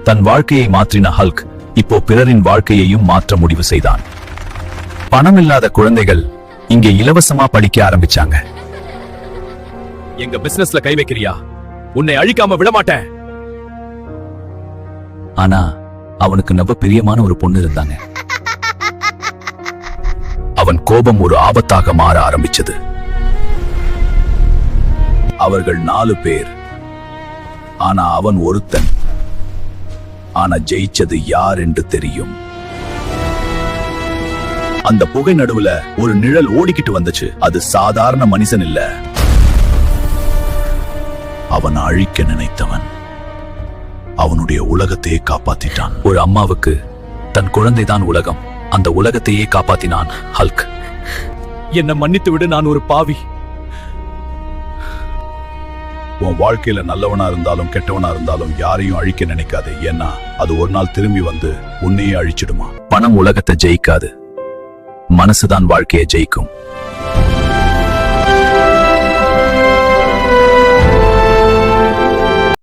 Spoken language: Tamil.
தன் வாழ்க்கையை மாற்றின ஹல்க் இப்போ பிறரின் வாழ்க்கையையும் மாற்ற முடிவு செய்தான். பணம் இல்லாத குழந்தைகள் இங்கே இலவசமா படிக்க ஆரம்பிச்சாங்க. எங்க பிசினஸ்ல கை வைக்கிறியா? உன்னை அழிக்காம விடமாட்டேன். ஆனா அவனுக்கு ரொம்ப பிரியமான ஒரு பொண்ணு இருந்தாங்க. அவன் கோபம் ஒரு ஆபத்தாக மாற ஆரம்பிச்சது. அவர்கள் 4 பேர், ஆனா அவன் ஒருத்தன். ஆனா ஜெயிச்சது யார் என்று தெரியும். அந்த புகை நடுவுல ஒரு நிழல் ஓடிக்கிட்டு வந்துச்சு. அது சாதாரண மனுஷன் இல்ல, அவன் அழிக்க நினைத்தவன். அவனுடைய உலகத்தையே காப்பாத்திட்டான். ஒரு அம்மாவுக்கு தன் குழந்தைதான் உலகம். அந்த உலகத்தையே காப்பாத்தினான் ஹல்க். என்ன மன்னித்து விடு, நான் ஒரு பாவி. உன் வாழ்க்கையில நல்லவனா இருந்தாலும் கெட்டவனா இருந்தாலும் யாரையும் அழிக்க நினைக்காது. ஏன்னா அது ஒரு நாள் திரும்பி வந்து உன்னையே அழிச்சிடுமா. பணம் உலகத்தை ஜெயிக்காது, மனசுதான் வாழ்க்கையை ஜெயிக்கும்.